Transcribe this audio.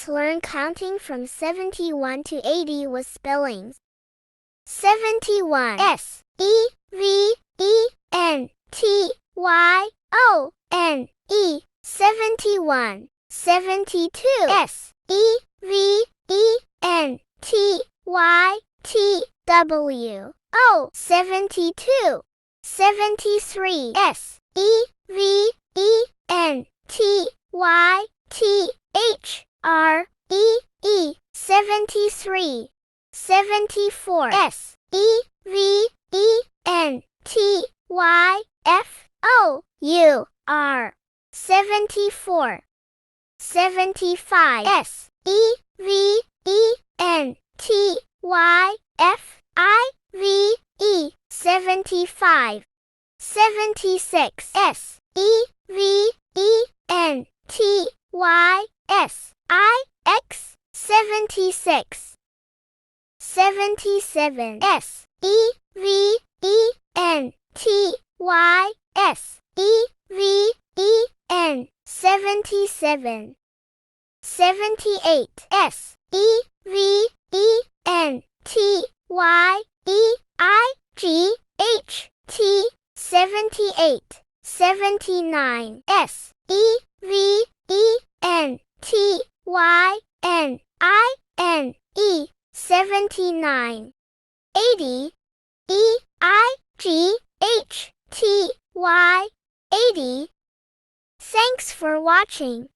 Let's learn counting from 71 to 80 with spellings. 71 S-E-V-E-N-T-Y-O-N-E 71 72 S-E-V-E-N-T-Y-T-W-O 72 73 S-E-V-E-N-T-Y-T-H-R-E-E 73 74 S-E-V-E-N-T-Y-F-O-U-R 74 75 S-E-V-E-N-T-Y-F-I-V-E 75 76 S-E-V-E-N-T-Y-S-I-X 76 77 S-E-V-E-N-T-Y-S-E-V-E-N 77 78 S-E-V-E-N-T-Y-E-I-G-H-T 78 79 S-E-V-E-N-T-Y-N-I-N-E 79 80 E-I-G-H-T-Y 80 Thanks for watching.